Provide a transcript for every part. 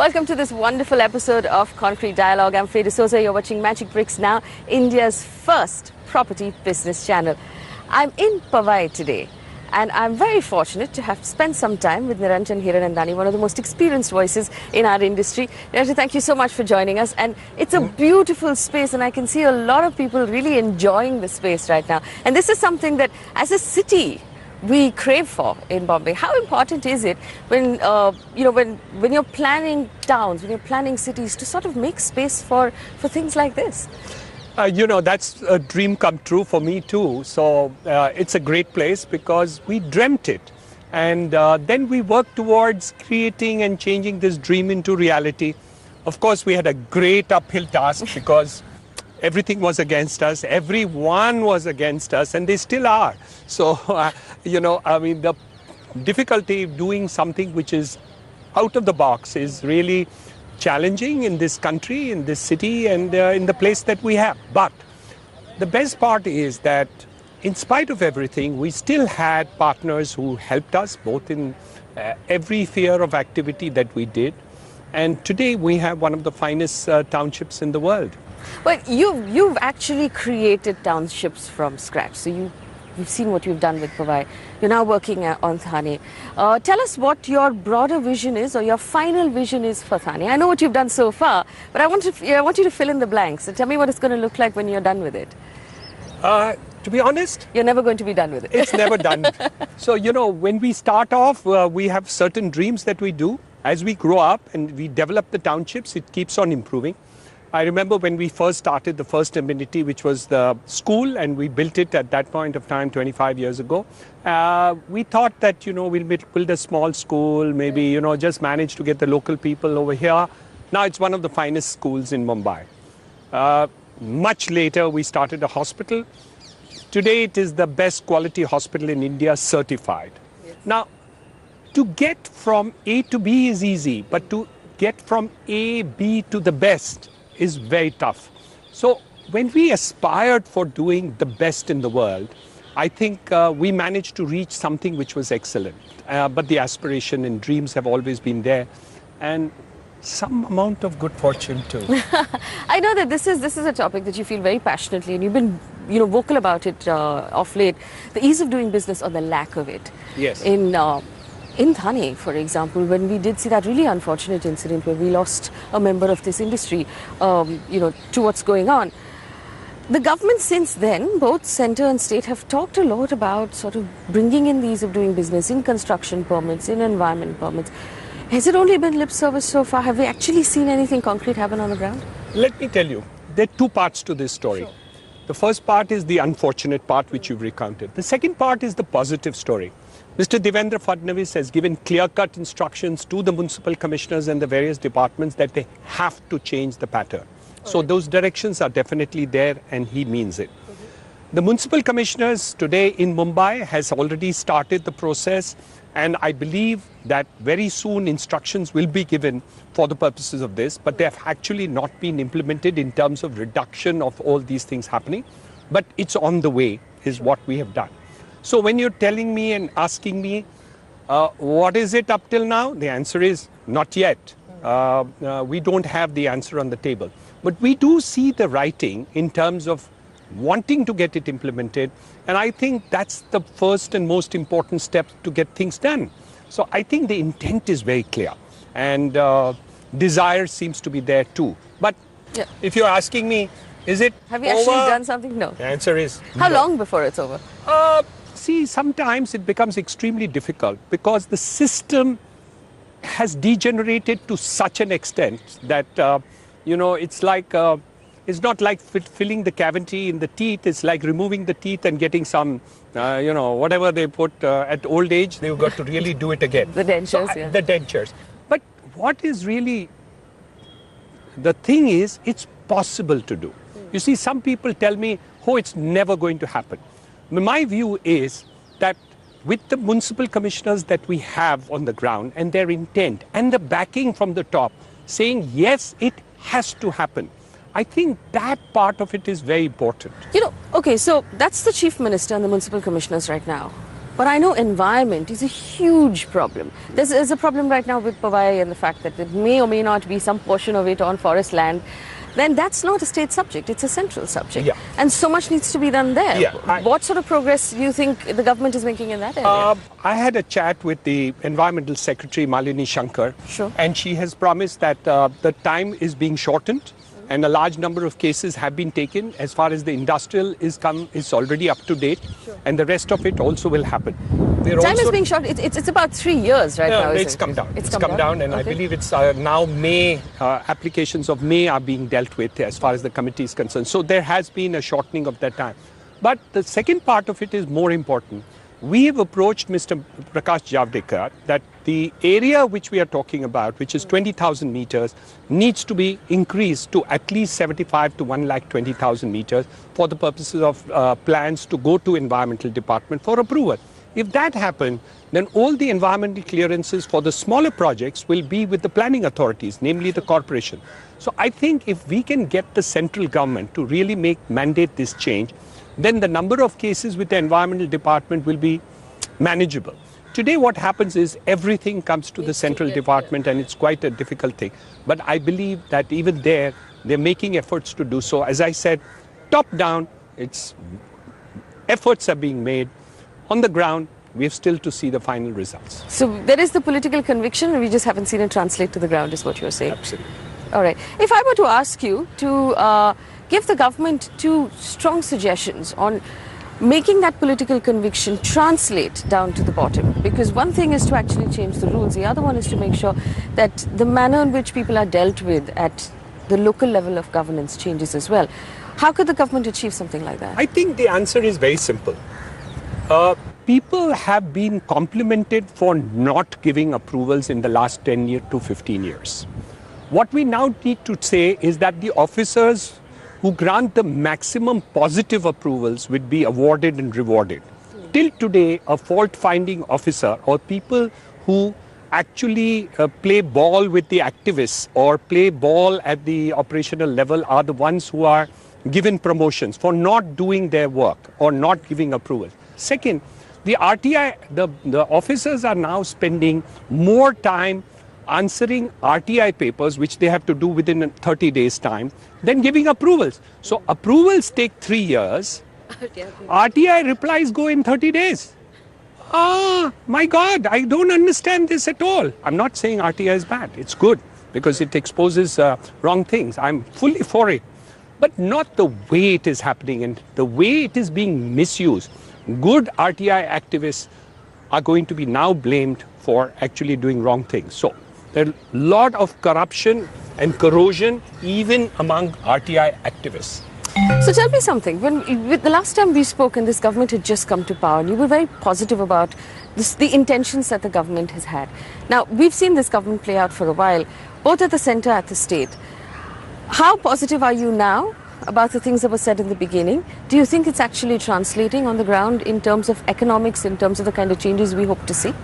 Welcome to this wonderful episode of Concrete Dialogue. I'm Faye D'Souza. You're watching Magic Bricks Now, India's first property business channel. I'm in Powai today, and I'm very fortunate to have spent some time with Niranjan Hiranandani, one of the most experienced voices in our industry. Niranjan, thank you so much for joining us. And it's a beautiful space, and I can see a lot of people really enjoying the space right now. And this is something that, as a city, we crave for in Bombay. How important is it when when you're planning towns, when you're planning cities, to sort of make space for things like this? That's a dream come true for me too. So it's a great place because we dreamt it, and then we worked towards creating and changing this dream into reality. Of course, we had a great uphill task because everything was against us, everyone was against us, and they still are. So, the difficulty of doing something which is out of the box is really challenging in this country, in this city, and in the place that we have. But the best part is that in spite of everything, we still had partners who helped us, both in every sphere of activity that we did. And today we have one of the finest townships in the world. But you've actually created townships from scratch. So you've seen what you've done with Powai. You're now working on Thane. Tell us what your broader vision is, or your final vision is for Thane. I know what you've done so far, but I want you to fill in the blanks. So tell me what it's going to look like when you're done with it. To be honest, you're never going to be done with it. It's never done. So, when we start off, we have certain dreams that we do. As we grow up and we develop the townships, it keeps on improving. I remember when we first started the first amenity, which was the school, and we built it at that point of time 25 years ago. We thought that, we'll build a small school, maybe, just manage to get the local people over here. Now it's one of the finest schools in Mumbai. Much later, we started a hospital. Today, it is the best quality hospital in India, certified. Yes. Now, to get from A to B is easy, but to get from A, B to the best is very tough. So when we aspired for doing the best in the world, I think we managed to reach something which was excellent. But the aspiration and dreams have always been there, and some amount of good fortune too. I know that this is a topic that you feel very passionately, and you've been vocal about it of late. The ease of doing business, or the lack of it. Yes. In Thane, for example, when we did see that really unfortunate incident where we lost a member of this industry, to what's going on, the government since then, both centre and state, have talked a lot about sort of bringing in the ease of doing business in construction permits, in environment permits. Has it only been lip service so far? Have we actually seen anything concrete happen on the ground? Let me tell you, there are two parts to this story. Sure. The first part is the unfortunate part which you've recounted. The second part is the positive story. Mr. Devendra Fadnavis has given clear-cut instructions to the municipal commissioners and the various departments that they have to change the pattern. So those directions are definitely there, and he means it. The municipal commissioners today in Mumbai has already started the process, and I believe that very soon instructions will be given for the purposes of this, but they have actually not been implemented in terms of reduction of all these things happening. But it's on the way, is what we have done. So when you're telling me and asking me, what is it up till now? The answer is not yet. We don't have the answer on the table. But we do see the writing in terms of wanting to get it implemented. And I think that's the first and most important step to get things done. So I think the intent is very clear. And desire seems to be there too. But if you're asking me, is it Have you actually done something? No. The answer is How long before it's over? See, sometimes it becomes extremely difficult because the system has degenerated to such an extent that, it's like, it's not like filling the cavity in the teeth. It's like removing the teeth and getting some, whatever they put at old age, they've got to really do it again. The dentures, yeah. The dentures. But what is really, the thing is, it's possible to do. You see, some people tell me, it's never going to happen. My view is that with the municipal commissioners that we have on the ground and their intent and the backing from the top saying, yes, it has to happen, I think that part of it is very important. Okay, so that's the Chief Minister and the municipal commissioners right now. But I know environment is a huge problem. There's a problem right now with Powai and the fact that there may or may not be some portion of it on forest land. Then that's not a state subject, it's a central subject. Yeah. And so much needs to be done there. Yeah, what sort of progress do you think the government is making in that area? I had a chat with the Environmental Secretary, Malini Shankar, Sure. and she has promised that the time is being shortened and a large number of cases have been taken. As far as the industrial is already up to date, Sure. and the rest of it also will happen. Time is being short. It's about 3 years right now. It's come down. It's come down, and okay. I believe it's now May, applications of May are being dealt with as far as the committee is concerned. So there has been a shortening of that time. But the second part of it is more important. We have approached Mr. Prakash Javadekar that the area which we are talking about, which is 20,000 meters, needs to be increased to at least 75 to 1,20,000 meters for the purposes of plans to go to Environmental Department for approval. If that happens, then all the environmental clearances for the smaller projects will be with the planning authorities, namely the corporation. So I think if we can get the central government to really mandate this change, then the number of cases with the Environmental Department will be manageable. Today what happens is everything comes to the central department and it's quite a difficult thing. But I believe that even there, they're making efforts to do so. As I said, top down, efforts are being made. On the ground, we have still to see the final results. So there is the political conviction, we just haven't seen it translate to the ground, is what you're saying. Absolutely. All right. If I were to ask you to give the government 2 strong suggestions on making that political conviction translate down to the bottom, because one thing is to actually change the rules, the other one is to make sure that the manner in which people are dealt with at the local level of governance changes as well. How could the government achieve something like that? I think the answer is very simple. People have been complimented for not giving approvals in the last 10 to 15 years. What we now need to say is that the officers who grant the maximum positive approvals would be awarded and rewarded. Till today, a fault-finding officer or people who actually play ball with the activists or play ball at the operational level are the ones who are given promotions for not doing their work or not giving approval. Second, the RTI, the officers are now spending more time answering RTI papers, which they have to do within 30 days' time, than giving approvals. So approvals take 3 years. RTI replies go in 30 days. My God, I don't understand this at all. I'm not saying RTI is bad. It's good because it exposes wrong things. I'm fully for it. But not the way it is happening and the way it is being misused. Good RTI activists are going to be now blamed for actually doing wrong things. So there are a lot of corruption and corrosion even among RTI activists. So tell me something. The last time we spoke and this government had just come to power, you were very positive about the intentions that the government has had. Now, we've seen this government play out for a while, both at the centre, at the state. How positive are you now about the things that were said in the beginning? Do you think it's actually translating on the ground in terms of economics, in terms of the kind of changes we hope to see?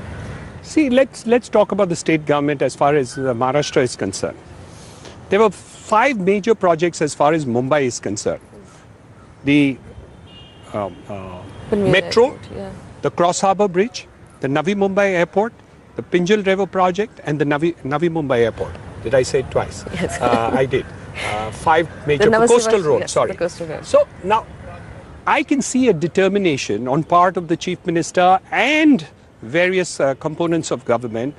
See, let's talk about the state government as far as Maharashtra is concerned. There were 5 major projects as far as Mumbai is concerned. The metro, Airport, yeah. the Cross Harbour Bridge, the Navi Mumbai Airport, the Pinjal River Project and the Navi Mumbai Airport. Did I say it twice? Yes. I did. 5 major coastal roads, yes, sorry. the coastal road. So now I can see a determination on part of the Chief Minister and various components of government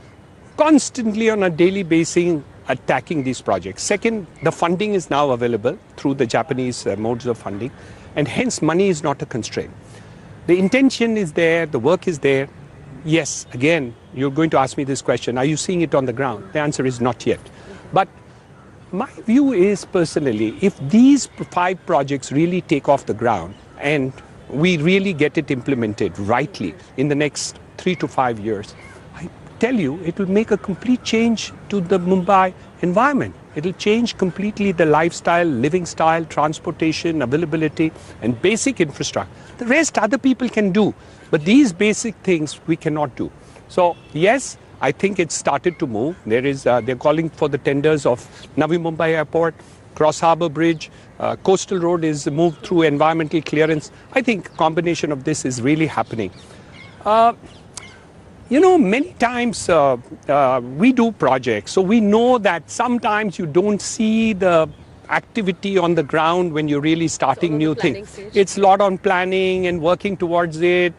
constantly on a daily basis attacking these projects. Second, the funding is now available through the Japanese modes of funding, and hence money is not a constraint. The intention is there, the work is there. Yes, again, you're going to ask me this question, are you seeing it on the ground? The answer is not yet. But my view is personally, if these 5 projects really take off the ground and we really get it implemented rightly in the next 3 to 5 years, I tell you, it will make a complete change to the Mumbai environment. It will change completely the lifestyle, living style, transportation, availability, and basic infrastructure. The rest other people can do, but these basic things we cannot do. So yes, I think it's started to move. They're calling for the tenders of Navi Mumbai Airport, Cross Harbour Bridge, Coastal Road is moved through environmental clearance. I think a combination of this is really happening. You know, many times we do projects, so we know that sometimes you don't see the activity on the ground when you're really starting new things. It's a lot on planning and working towards it,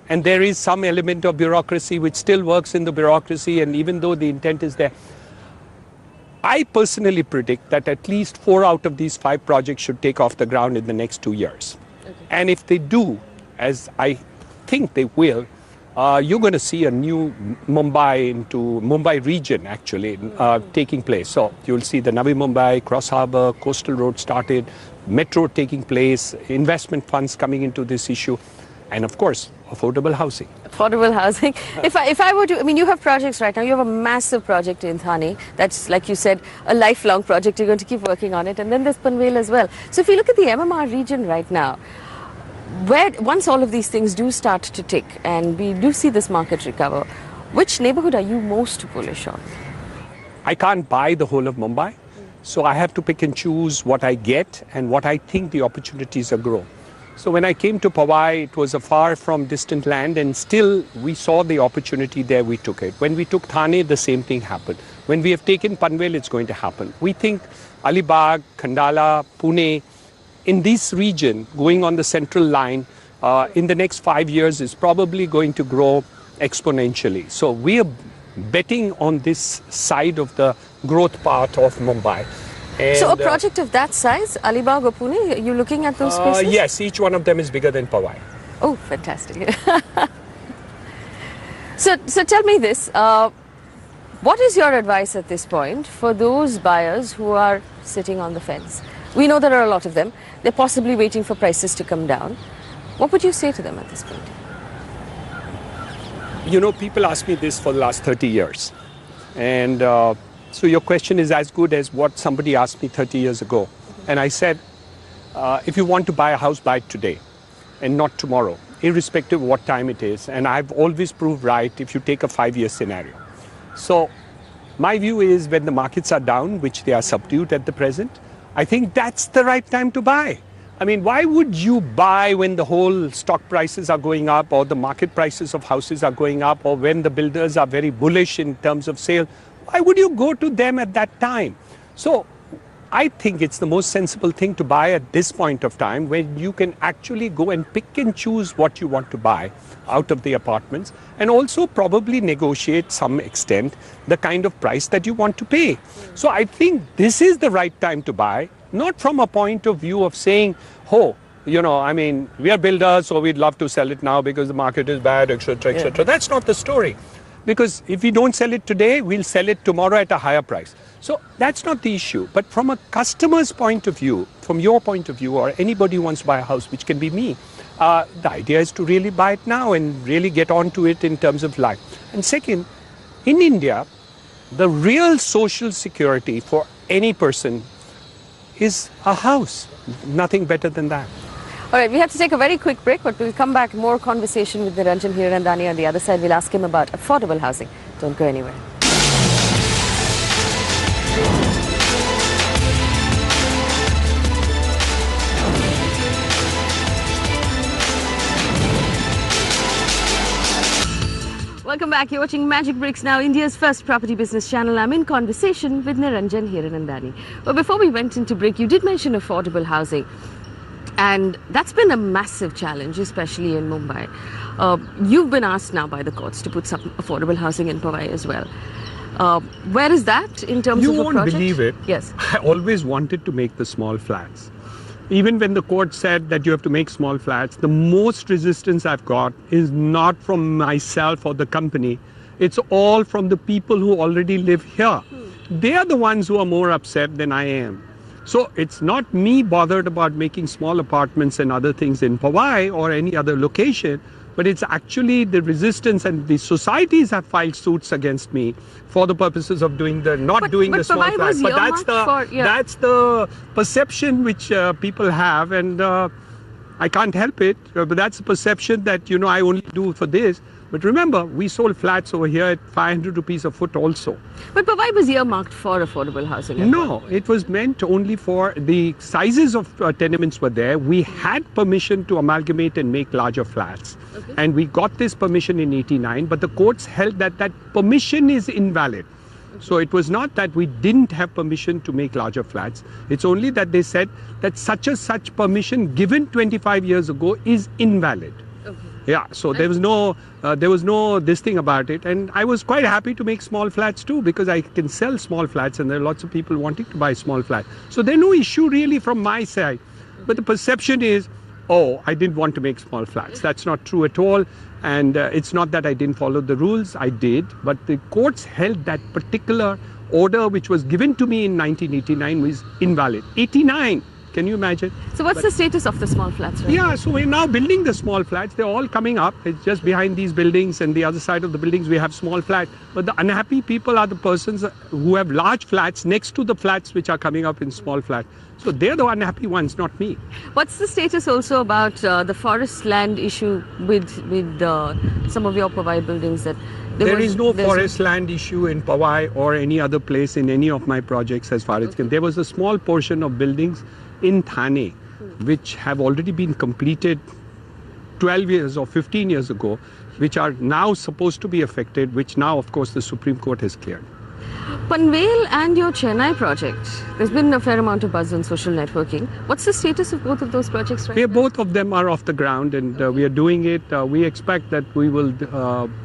and there is some element of bureaucracy which still works in the bureaucracy, and even though the intent is there, I personally predict that at least 4 out of these 5 projects should take off the ground in the next 2 years. Okay. And if they do, as I think they will, you're going to see a new Mumbai region actually taking place. So you'll see the Navi Mumbai, Cross Harbour, Coastal Road started, metro taking place, investment funds coming into this issue, and of course, affordable housing. Affordable housing. If I were to, I mean, you have projects right now. You have a massive project in Thane. That's, like you said, a lifelong project. You're going to keep working on it. And then there's Panvel as well. So if you look at the MMR region right now, where once all of these things do start to tick and we do see this market recover, which neighborhood are you most bullish on? I can't buy the whole of Mumbai, so I have to pick and choose what I get and what I think the opportunities are grow. So when I came to Powai, it was a far from distant land, and still we saw the opportunity there, we took it. When we took Thane, the same thing happened. When we have taken Panvel, it's going to happen. We think Alibag, Khandala, Pune, in this region, going on the central line, in the next 5 years is probably going to grow exponentially. So we are betting on this side of the growth path of Mumbai. And, so a project of that size, Alibag or Pune, are you looking at those spaces? Yes, each one of them is bigger than Powai. Oh, fantastic. So tell me this, what is your advice at this point for those buyers who are sitting on the fence? We know there are a lot of them. They're possibly waiting for prices to come down. What would you say to them at this point? You know, people ask me this for the last 30 years. And so your question is as good as what somebody asked me 30 years ago. And I said, if you want to buy a house, buy it today and not tomorrow, irrespective of what time it is. And I've always proved right if you take a 5-year scenario. So my view is when the markets are down, which they are subdued at the present, I think that's the right time to buy. I mean, why would you buy when the whole stock prices are going up or the market prices of houses are going up or when the builders are very bullish in terms of sale? Why would you go to them at that time? So I think it's the most sensible thing to buy at this point of time when you can actually go and pick and choose what you want to buy out of the apartments and also probably negotiate some extent the kind of price that you want to pay. So I think this is the right time to buy, not from a point of view of saying, oh, you know, I mean, we are builders, so we'd love to sell it now because the market is bad, etc., etc. Yeah. That's not the story. Because if we don't sell it today, we'll sell it tomorrow at a higher price. So that's not the issue. But from a customer's point of view, from your point of view, or anybody who wants to buy a house, which can be me, the idea is to really buy it now and really get on to it in terms of life. And second, in India, the real social security for any person is a house. Nothing better than that. All right, we have to take a very quick break, but we'll come back, more conversation with Niranjan Hiranandani on the other side. We'll ask him about affordable housing. Don't go anywhere. Welcome back. You're watching Magic Bricks Now, India's first property business channel. I'm in conversation with Niranjan Hiranandani. Well, before we went into break, you did mention affordable housing. And that's been a massive challenge, especially in Mumbai. You've been asked now by the courts to put some affordable housing in Powai as well. Where is that in terms of a project? You won't believe it. Yes. I always wanted to make the small flats. Even when the court said that you have to make small flats, the most resistance I've got is not from myself or the company. It's all from the people who already live here. They are the ones who are more upset than I am. So it's not me bothered about making small apartments and other things in Powai or any other location, but it's actually the resistance, and the societies have filed suits against me for the purposes of doing the doing the small flats. But that's the perception which people have, and I can't help it. But that's the perception that, you know, I only do for this. But remember, we sold flats over here at 500 rupees a foot also. But Powai was earmarked for affordable housing. No, it was meant only for the sizes of tenements were there. We had permission to amalgamate and make larger flats. Okay. And we got this permission in 89, but the courts held that that permission is invalid. So it was not that we didn't have permission to make larger flats. It's only that they said that such permission given 25 years ago is invalid. Okay. Yeah, so there was no this thing about it. And I was quite happy to make small flats too, because I can sell small flats and there are lots of people wanting to buy small flats. So there's no issue really from my side. But the perception is, oh, I didn't want to make small flats. That's not true at all. And it's not that I didn't follow the rules, I did. But the courts held that particular order which was given to me in 1989 was invalid. 89, can you imagine? So what's the status of the small flats right Yeah, now? so we're now building the small flats. They're all coming up. It's just behind these buildings, and the other side of the buildings we have small flats. But the unhappy people are the persons who have large flats next to the flats which are coming up in small flats. So they're the unhappy ones, not me. What's the status also about the forest land issue with some of your Powai buildings? That There is no forest land issue in Powai or any other place in any of my projects as far as concerned. There was a small portion of buildings in Thane which have already been completed 12 years or 15 years ago, which are now supposed to be affected, which now, of course, the Supreme Court has cleared. Panvel and your Chennai project, there's been a fair amount of buzz on social networking. What's the status of both of those projects right now? Both of them are off the ground, and we are doing it. We expect that we will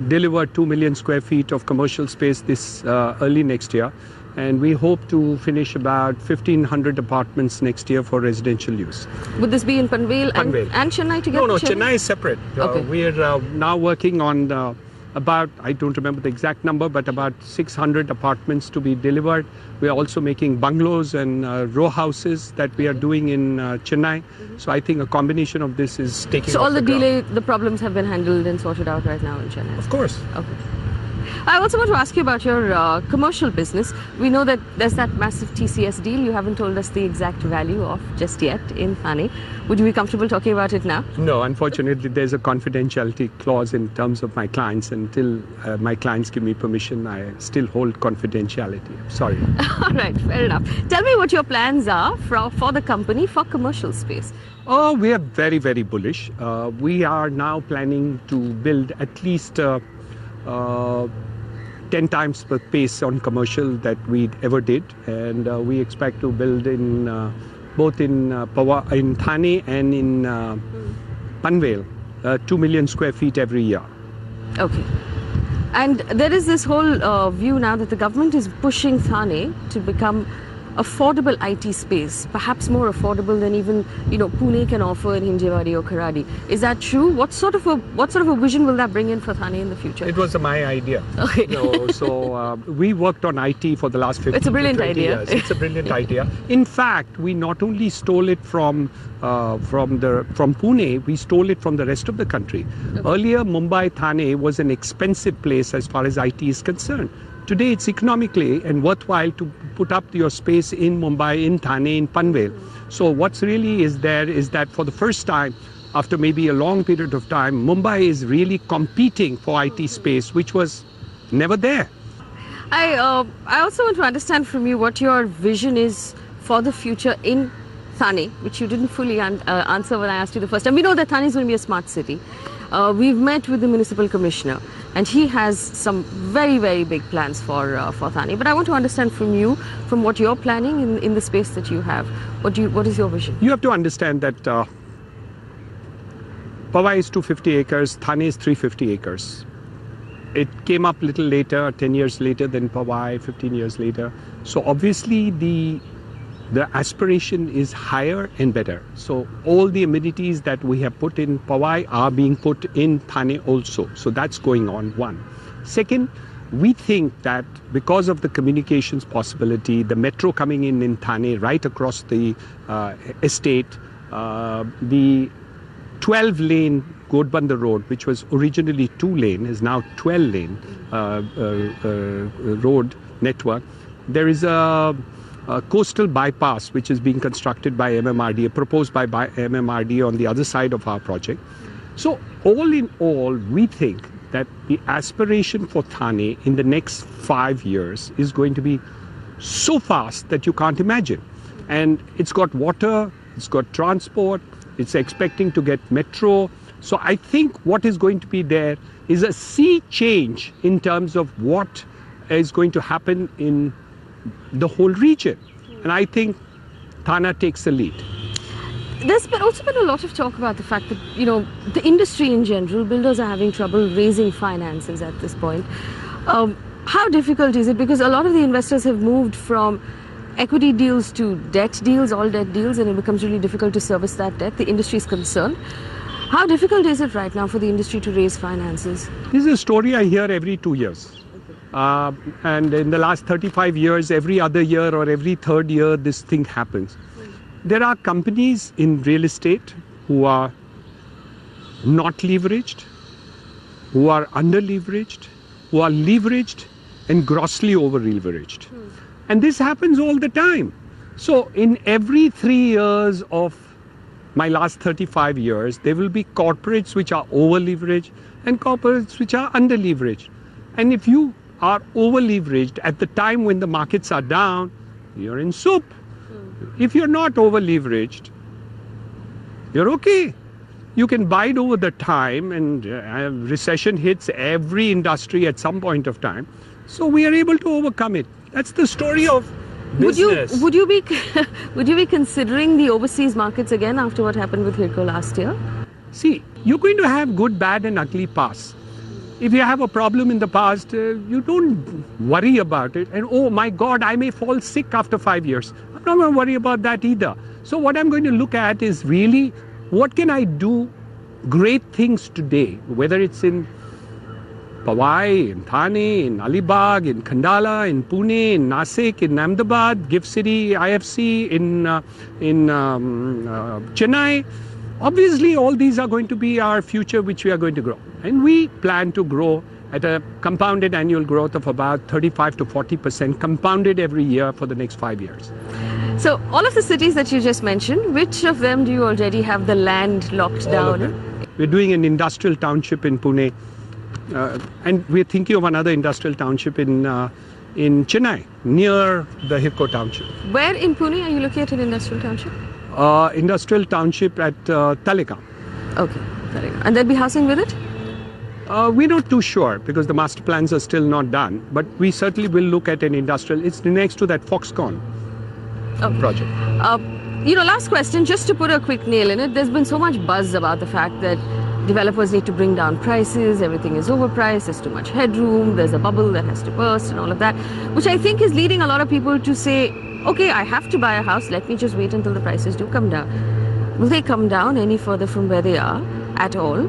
deliver 2 million square feet of commercial space this early next year. And we hope to finish about 1,500 apartments next year for residential use. Would this be in Panvel and Chennai together? No, Chennai is separate. Okay. We are now working on about, I don't remember the exact number, but about 600 apartments to be delivered. We are also making bungalows and row houses that we are doing in Chennai. So I think a combination of this is taking So all the ground. the problems have been handled and sorted out right now in Chennai? Of course. Okay. I also want to ask you about your commercial business. We know that there's that massive TCS deal. You haven't told us the exact value of just yet in Thane. Would you be comfortable talking about it now? No, unfortunately, there's a confidentiality clause in terms of my clients. Until my clients give me permission, I still hold confidentiality. Sorry. All right, fair enough. Tell me what your plans are for the company for commercial space. Oh, we are very, very bullish. We are now planning to build at least 10 times the pace on commercial that we ever did, and we expect to build in both in Thane and in Panvel 2 million square feet every year. Okay. And there is this whole view now that the government is pushing Thane to become affordable IT space, perhaps more affordable than even Pune can offer in Hinjewadi or Kharadi. Is that true? What sort of a vision will that bring in for Thane in the future? It was my idea. Okay. So we worked on IT for the last 15 It's a brilliant to 20 idea. years. It's a brilliant idea. In fact, we not only stole it from Pune, we stole it from the rest of the country. Okay. Earlier, Mumbai, Thane was an expensive place as far as IT is concerned. Today, it's economically and worthwhile to put up your space in Mumbai, in Thane, in Panvel. So what's really is there is that for the first time, after maybe a long period of time, Mumbai is really competing for IT space, which was never there. I also want to understand from you what your vision is for the future in Thane, which you didn't fully answer when I asked you the first time. We know that Thane is going to be a smart city. We've met with the municipal commissioner, and he has some very, very big plans for Thane. But I want to understand from you, from what you're planning in the space that you have, what is your vision? You have to understand that Powai is 250 acres, Thane is 350 acres. It came up a little later, 10 years later than Powai, 15 years later. So obviously the aspiration is higher and better. So all the amenities that we have put in Powai are being put in Thane also. So that's going on, one. Second, we think that because of the communications possibility, the metro coming in Thane right across the estate, the 12-lane Godbandha Road, which was originally 2-lane, is now 12-lane road network. There is a coastal bypass which is being constructed by MMRDA, proposed by MMRDA on the other side of our project. So all in all, we think that the aspiration for Thane in the next 5 years is going to be so fast that you can't imagine. And it's got water, it's got transport, it's expecting to get metro. So I think what is going to be there is a sea change in terms of what is going to happen in the whole region. And I think Thane takes the lead. There's also been a lot of talk about the fact that, the industry in general, builders are having trouble raising finances at this point. How difficult is it? Because a lot of the investors have moved from equity deals to debt deals, all debt deals, and it becomes really difficult to service that debt. The industry is concerned. How difficult is it right now for the industry to raise finances? This is a story I hear every 2 years. And in the last 35 years, every other year or every third year, this thing happens. There are companies in real estate who are not leveraged, who are under-leveraged, who are leveraged and grossly over-leveraged. And this happens all the time. So in every 3 years of my last 35 years, there will be corporates which are over-leveraged and corporates which are under-leveraged. And if you are over-leveraged at the time when the markets are down, you're in soup. If you're not over-leveraged, you're okay. You can bide over the time, and recession hits every industry at some point of time. So we are able to overcome it. That's the story of business. Would you be considering the overseas markets again after what happened with Hirko last year? See, you're going to have good, bad and ugly past. If you have a problem in the past, you don't worry about it. And oh my God, I may fall sick after 5 years. I'm not going to worry about that either. So what I'm going to look at is really, what can I do great things today, whether it's in Powai, in Thane, in Alibag, in Khandala, in Pune, in Nasik, in Ahmedabad, GIFT City, IFC, in Chennai. Obviously, all these are going to be our future, which we are going to grow. And we plan to grow at a compounded annual growth of about 35 to 40%, compounded every year for the next 5 years. So all of the cities that you just mentioned, which of them do you already have the land locked down? We're doing an industrial township in Pune, and we're thinking of another industrial township in Chennai, near the Hirko township. Where in Pune are you looking at an industrial township? Industrial township at Talegaon. Okay, Talegaon. And there'll be housing with it? We're not too sure because the master plans are still not done, but we certainly will look at an industrial. It's next to that Foxconn project. Last question, just to put a quick nail in it, there's been so much buzz about the fact that developers need to bring down prices, everything is overpriced, there's too much headroom, there's a bubble that has to burst and all of that, which I think is leading a lot of people to say, okay, I have to buy a house, let me just wait until the prices do come down. Will they come down any further from where they are at all?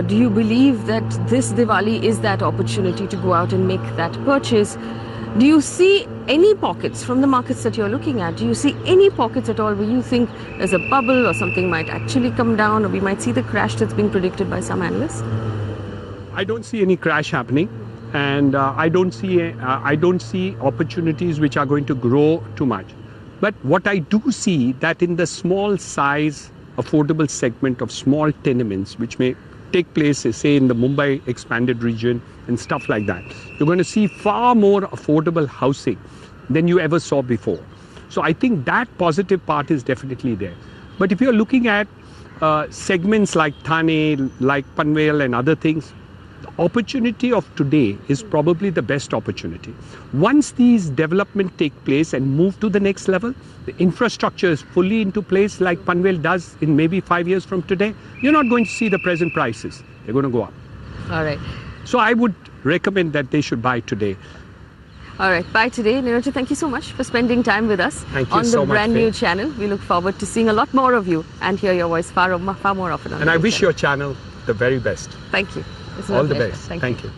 Do you believe that this Diwali is that opportunity to go out and make that purchase? Do you see any pockets from the markets that you're looking at? Do you see any pockets at all where you think there's a bubble or something might actually come down, or we might see the crash that's being predicted by some analysts? I don't see any crash happening, and I don't see opportunities which are going to grow too much. But what I do see that in the small size affordable segment of small tenements, which may take place, say, in the Mumbai expanded region and stuff like that, you're going to see far more affordable housing than you ever saw before. So I think that positive part is definitely there. But if you're looking at segments like Thane, like Panvel and other things, the opportunity of today is probably the best opportunity. Once these developments take place and move to the next level, the infrastructure is fully into place like Panvel does in maybe 5 years from today, you're not going to see the present prices. They're going to go up. All right. So I would recommend that they should buy today. All right, bye today. Niranjan, thank you so much for spending time with us on the brand new channel. We look forward to seeing a lot more of you and hear your voice far more often. And I wish your channel the very best. Thank you. All the best. Thank you.